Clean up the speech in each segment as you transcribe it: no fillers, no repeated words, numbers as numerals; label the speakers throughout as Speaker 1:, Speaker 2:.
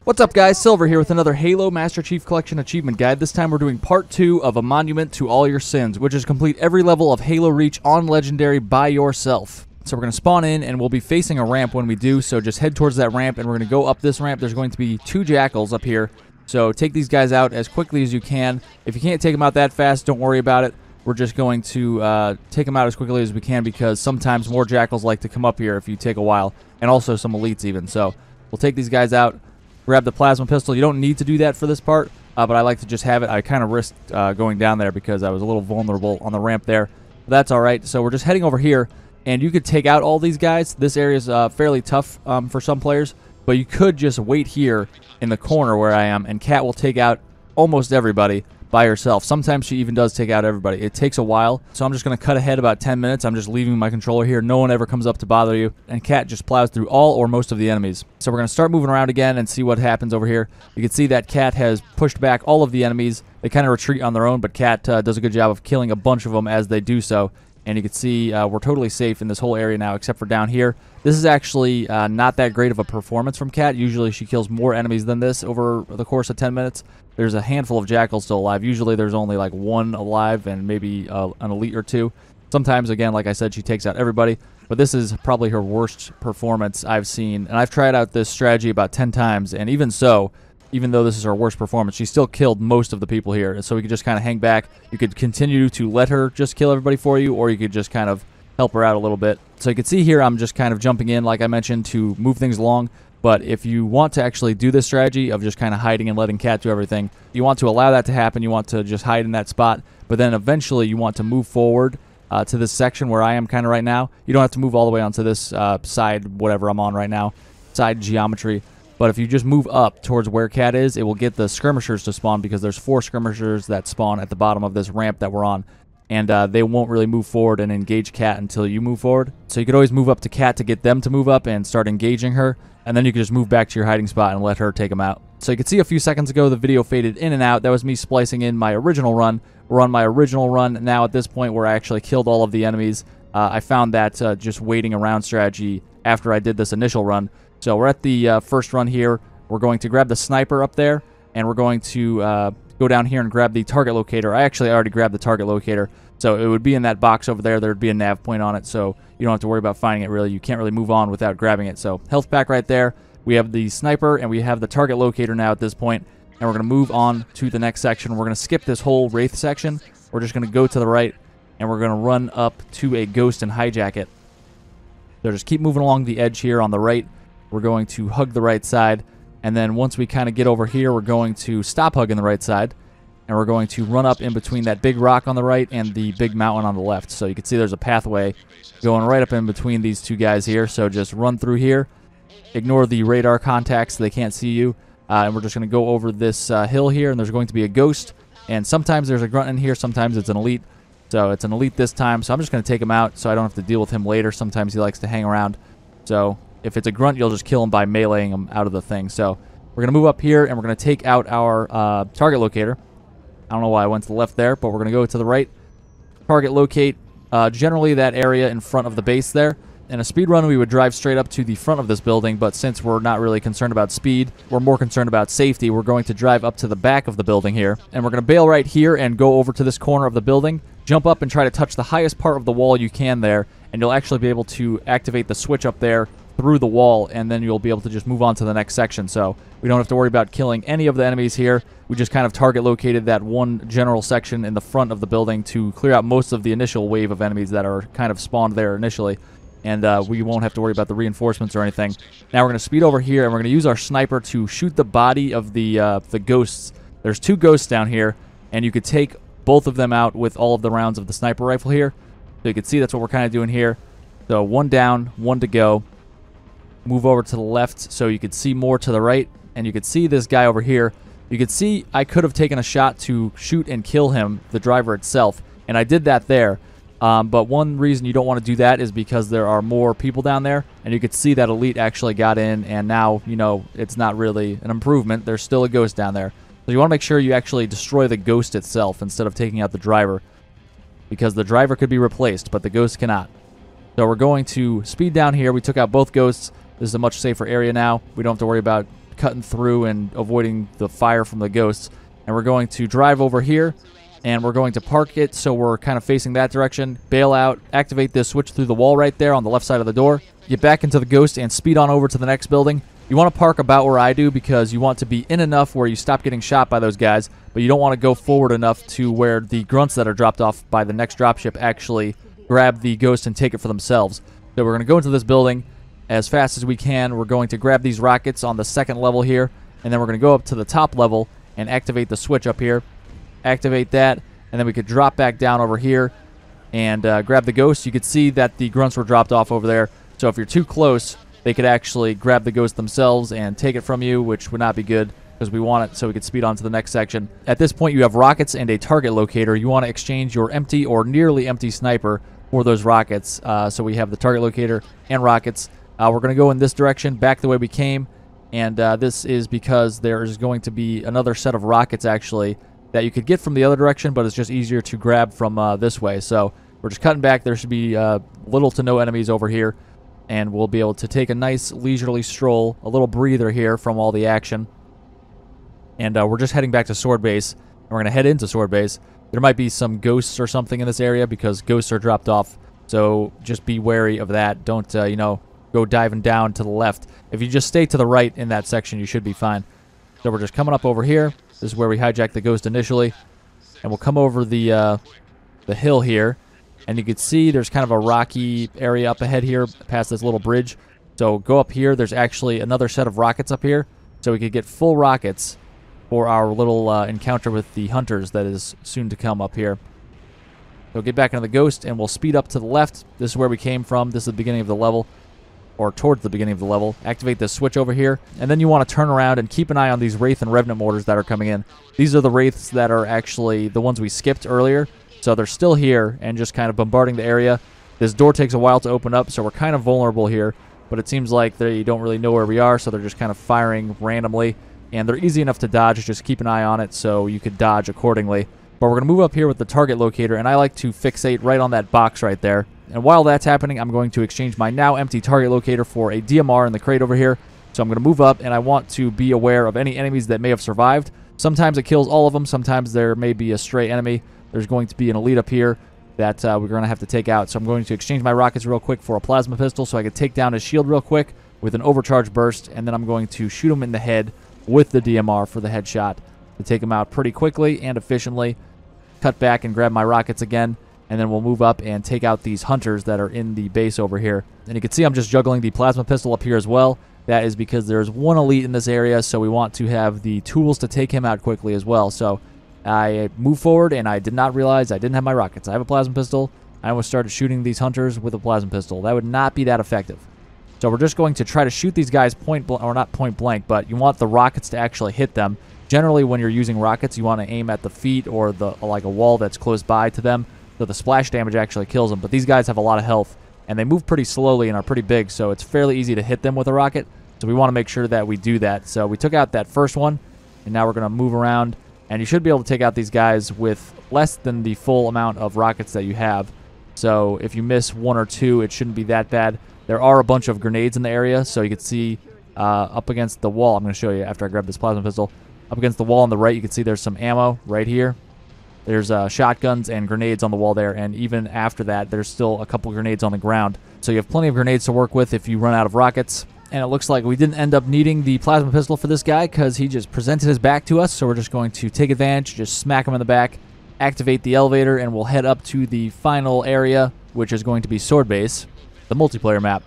Speaker 1: What's up guys, Silver here with another Halo Master Chief Collection Achievement Guide. This time we're doing part 2 of A Monument to All Your Sins, which is complete every level of Halo Reach on Legendary by yourself. So we're going to spawn in and we'll be facing a ramp when we do, so just head towards that ramp and we're going to go up this ramp. There's going to be 2 jackals up here, so take these guys out as quickly as you can. If you can't take them out that fast, don't worry about it. We're just going to take them out as quickly as we can because sometimes more jackals like to come up here if you take a while, and also some elites even. So we'll take these guys out. Grab the plasma pistol. You don't need to do that for this part, but I like to just have it. I kind of risked going down there because I was a little vulnerable on the ramp there. But that's all right. So we're just heading over here, and you could take out all these guys. This area is fairly tough for some players, but you could just wait here in the corner where I am, and Kat will take out almost everybody by herself. Sometimes she even does take out everybody. It takes a while, so I'm just going to cut ahead about 10 minutes. I'm just leaving my controller here. No one ever comes up to bother you, and Kat just plows through all or most of the enemies. So we're going to start moving around again and see what happens over here. You can see that Kat has pushed back all of the enemies. They kind of retreat on their own, but Kat does a good job of killing a bunch of them as they do so. And you can see we're totally safe in this whole area now except for down here. This is actually not that great of a performance from Kat. Usually she kills more enemies than this over the course of 10 minutes. There's a handful of jackals still alive. Usually there's only like 1 alive and maybe an elite or 2. Sometimes, again, like I said, she takes out everybody. But this is probably her worst performance I've seen. And I've tried out this strategy about 10 times. And even so, even though this is her worst performance, she still killed most of the people here. And so we could just kind of hang back. You could continue to let her just kill everybody for you, or you could just kind of help her out a little bit. So you can see here I'm just kind of jumping in, like I mentioned, to move things along. But if you want to actually do this strategy of just kind of hiding and letting Kat do everything, you want to allow that to happen. You want to just hide in that spot. But then eventually you want to move forward to this section where I am kind of right now. You don't have to move all the way onto this side, whatever I'm on right now, side geometry. But if you just move up towards where Kat is, it will get the skirmishers to spawn because there's 4 skirmishers that spawn at the bottom of this ramp that we're on. And they won't really move forward and engage Kat until you move forward. So you could always move up to Kat to get them to move up and start engaging her. And then you can just move back to your hiding spot and let her take them out. So you can see a few seconds ago the video faded in and out. That was me splicing in my original run. We're on my original run now at this point where I actually killed all of the enemies. I found that just waiting around strategy after I did this initial run. So we're at the first run here. We're going to grab the sniper up there, and we're going to go down here and grab the target locator. I actually already grabbed the target locator, so it would be in that box over there. There would be a nav point on it, so you don't have to worry about finding it really. You can't really move on without grabbing it. So health pack right there. We have the sniper, and we have the target locator now at this point, and we're going to move on to the next section. We're going to skip this whole Wraith section. We're just going to go to the right, and we're going to run up to a ghost and hijack it. So just keep moving along the edge here on the right. We're going to hug the right side, and then once we kind of get over here, we're going to stop hugging the right side, and we're going to run up in between that big rock on the right and the big mountain on the left. So you can see there's a pathway going right up in between these 2 guys here. So just run through here, ignore the radar contacts so they can't see you, and we're just going to go over this hill here, and there's going to be a ghost, and sometimes there's a grunt in here, sometimes it's an elite. So it's an elite this time, so I'm just going to take him out so I don't have to deal with him later. Sometimes he likes to hang around. So if it's a grunt, you'll just kill him by meleeing him out of the thing. So we're going to move up here, and we're going to take out our target locator. I don't know why I went to the left there, but we're going to go to the right. Target locate, generally that area in front of the base there. In a speed run, we would drive straight up to the front of this building, but since we're not really concerned about speed, we're more concerned about safety, we're going to drive up to the back of the building here. And we're going to bail right here and go over to this corner of the building, jump up and try to touch the highest part of the wall you can there, and you'll actually be able to activate the switch up there through the wall, and then you'll be able to just move on to the next section. So we don't have to worry about killing any of the enemies here. We just kind of target located that one general section in the front of the building to clear out most of the initial wave of enemies that are kind of spawned there initially, and we won't have to worry about the reinforcements or anything. Now we're going to speed over here, and we're going to use our sniper to shoot the body of the ghosts. There's 2 ghosts down here, and you could take both of them out with all of the rounds of the sniper rifle here. So you can see that's what we're kind of doing here. So 1 down, 1 to go. Move over to the left so you could see more to the right, and you could see this guy over here. You could see I could have taken a shot to shoot and kill him, the driver itself, and I did that there. But one reason you don't want to do that is because there are more people down there, and you could see that elite actually got in, and now, you know, it's not really an improvement. There's still a ghost down there. So you want to make sure you actually destroy the ghost itself instead of taking out the driver, because the driver could be replaced, but the ghost cannot. So we're going to speed down here. We took out both ghosts. This is a much safer area now. We don't have to worry about cutting through and avoiding the fire from the ghosts. And we're going to drive over here, and we're going to park it so we're kind of facing that direction, bail out, activate this switch through the wall right there on the left side of the door, get back into the ghost, and speed on over to the next building. You want to park about where I do because you want to be in enough where you stop getting shot by those guys, but you don't want to go forward enough to where the grunts that are dropped off by the next dropship actually grab the ghost and take it for themselves. So we're going to go into this building as fast as we can. We're going to grab these rockets on the second level here, and then we're going to go up to the top level and activate the switch up here. Activate that, and then we could drop back down over here and grab the ghost. You could see that the grunts were dropped off over there, so if you're too close, they could actually grab the ghost themselves and take it from you, which would not be good because we want it so we could speed on to the next section. At this point, you have rockets and a target locator. You want to exchange your empty or nearly empty sniper for those rockets. So we have the target locator and rockets. We're going to go in this direction, back the way we came, and this is because there is going to be another set of rockets, actually, that you could get from the other direction, but it's just easier to grab from this way. So we're just cutting back. There should be little to no enemies over here, and we'll be able to take a nice leisurely stroll, a little breather here from all the action. And we're just heading back to Sword Base, and we're going to head into Sword Base. There might be some ghosts or something in this area because ghosts are dropped off, so just be wary of that. Don't, you know, go diving down to the left. If you just stay to the right in that section, you should be fine. So we're just coming up over here. This is where we hijacked the ghost initially, and we'll come over the hill here. And you can see there's kind of a rocky area up ahead here past this little bridge. So go up here. There's actually another set of rockets up here. So we could get full rockets for our little encounter with the hunters that is soon to come up here. So get back into the ghost, and we'll speed up to the left. This is where we came from. This is the beginning of the level, or towards the beginning of the level. Activate this switch over here, and then you want to turn around and keep an eye on these Wraith and Revenant mortars that are coming in. These are the Wraiths that are actually the ones we skipped earlier. So they're still here and just kind of bombarding the area. This door takes a while to open up, so we're kind of vulnerable here. But it seems like they don't really know where we are, so they're just kind of firing randomly. And they're easy enough to dodge. Just keep an eye on it so you could dodge accordingly. But we're going to move up here with the target locator, and I like to fixate right on that box right there. And while that's happening, I'm going to exchange my now empty target locator for a DMR in the crate over here. So I'm going to move up, and I want to be aware of any enemies that may have survived. Sometimes it kills all of them. Sometimes there may be a stray enemy. There's going to be an elite up here that we're going to have to take out. So I'm going to exchange my rockets real quick for a plasma pistol so I can take down his shield real quick with an overcharge burst, and then I'm going to shoot him in the head with the DMR for the headshot to take him out pretty quickly and efficiently. Cut back and grab my rockets again, and then we'll move up and take out these hunters that are in the base over here. And you can see I'm just juggling the plasma pistol up here as well. That is because there's one elite in this area, so we want to have the tools to take him out quickly as well. So I moved forward, and I did not realize I didn't have my rockets. I have a plasma pistol. I almost started shooting these hunters with a plasma pistol. That would not be that effective. So we're just going to try to shoot these guys point blank, or not point blank, but you want the rockets to actually hit them. Generally, when you're using rockets, you want to aim at the feet or like a wall that's close by to them, so the splash damage actually kills them. But these guys have a lot of health, and they move pretty slowly and are pretty big, so it's fairly easy to hit them with a rocket. So we want to make sure that we do that. So we took out that first one, and now we're going to move around. And you should be able to take out these guys with less than the full amount of rockets that you have. So if you miss one or two, it shouldn't be that bad. There are a bunch of grenades in the area, so you can see up against the wall. I'm going to show you after I grab this plasma pistol. Up against the wall on the right, you can see there's some ammo right here. There's shotguns and grenades on the wall there, and even after that, there's still a couple grenades on the ground. So you have plenty of grenades to work with if you run out of rockets. And it looks like we didn't end up needing the plasma pistol for this guy because he just presented his back to us. So we're just going to take advantage, just smack him in the back, activate the elevator, and we'll head up to the final area, which is going to be Sword Base, the multiplayer map.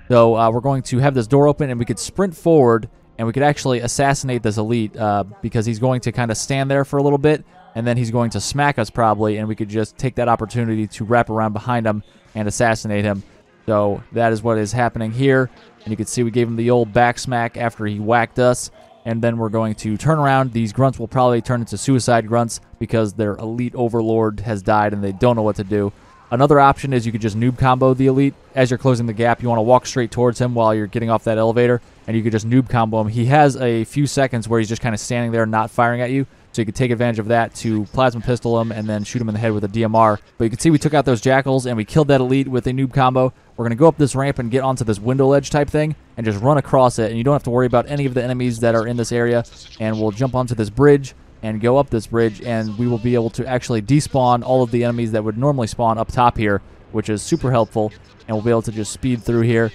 Speaker 1: So we're going to have this door open, and we could sprint forward, and we could actually assassinate this elite because he's going to kind of stand there for a little bit, and then he's going to smack us probably, and we could just take that opportunity to wrap around behind him and assassinate him. So that is what is happening here. And you can see we gave him the old back smack after he whacked us. And then we're going to turn around. These grunts will probably turn into suicide grunts because their elite overlord has died and they don't know what to do. Another option is you could just noob combo the elite. As you're closing the gap, you want to walk straight towards him while you're getting off that elevator. And you could just noob combo him. He has a few seconds where he's just kind of standing there not firing at you. So you can take advantage of that to plasma pistol them and then shoot them in the head with a DMR. But you can see we took out those jackals and we killed that elite with a noob combo. We're going to go up this ramp and get onto this window ledge type thing and just run across it. And you don't have to worry about any of the enemies that are in this area. And we'll jump onto this bridge and go up this bridge, and we will be able to actually despawn all of the enemies that would normally spawn up top here, which is super helpful. And we'll be able to just speed through here.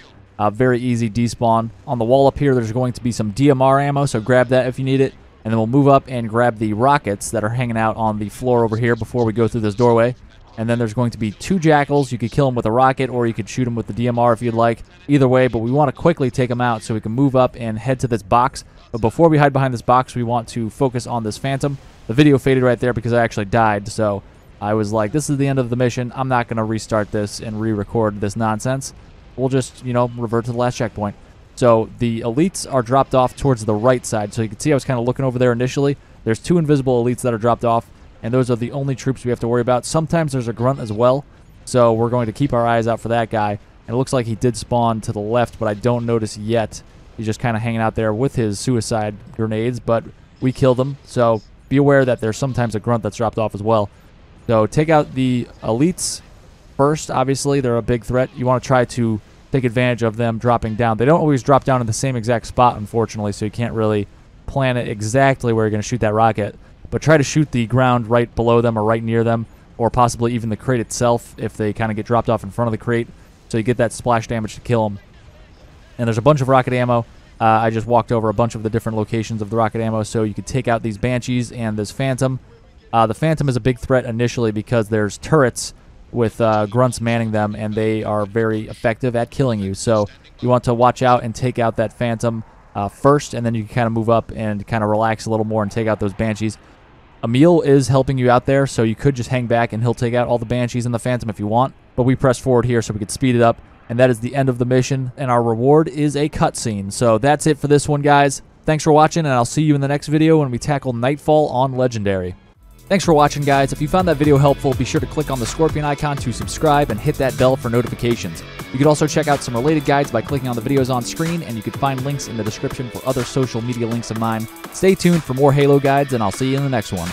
Speaker 1: Very easy despawn. On the wall up here, there's going to be some DMR ammo, so grab that if you need it. And then we'll move up and grab the rockets that are hanging out on the floor over here before we go through this doorway. And then there's going to be 2 jackals. You could kill them with a rocket, or you could shoot them with the DMR if you'd like. Either way, but we want to quickly take them out so we can move up and head to this box. But before we hide behind this box, we want to focus on this phantom. The video faded right there because I actually died, so I was like, this is the end of the mission. I'm not going to restart this and re-record this nonsense. We'll just, revert to the last checkpoint. So the elites are dropped off towards the right side. So you can see I was kind of looking over there initially. There's 2 invisible elites that are dropped off, and those are the only troops we have to worry about. Sometimes there's a grunt as well, so we're going to keep our eyes out for that guy. And it looks like he did spawn to the left, but I don't notice yet. He's just kind of hanging out there with his suicide grenades, but we killed him. So be aware that there's sometimes a grunt that's dropped off as well. So take out the elites first. Obviously, they're a big threat. You want to try to take advantage of them dropping down. They don't always drop down in the same exact spot, unfortunately, so you can't really plan it exactly where you're going to shoot that rocket. But try to shoot the ground right below them or right near them, or possibly even the crate itself if they kind of get dropped off in front of the crate, so you get that splash damage to kill them. And there's a bunch of rocket ammo. I just walked over a bunch of the different locations of the rocket ammo, so you could take out these Banshees and this Phantom. The Phantom is a big threat initially because there's turrets with grunts manning them, and they are very effective at killing you. So you want to watch out and take out that Phantom first, and then you can kind of move up and kind of relax a little more and take out those Banshees. Emil is helping you out there, so you could just hang back and he'll take out all the Banshees and the Phantom if you want. But we press forward here so we could speed it up, and that is the end of the mission, and our reward is a cutscene. So that's it for this one, guys. Thanks for watching, and I'll see you in the next video when we tackle Nightfall on Legendary. Thanks for watching, guys. If you found that video helpful, be sure to click on the scorpion icon to subscribe and hit that bell for notifications. You can also check out some related guides by clicking on the videos on screen, and you can find links in the description for other social media links of mine. Stay tuned for more Halo guides, and I'll see you in the next one.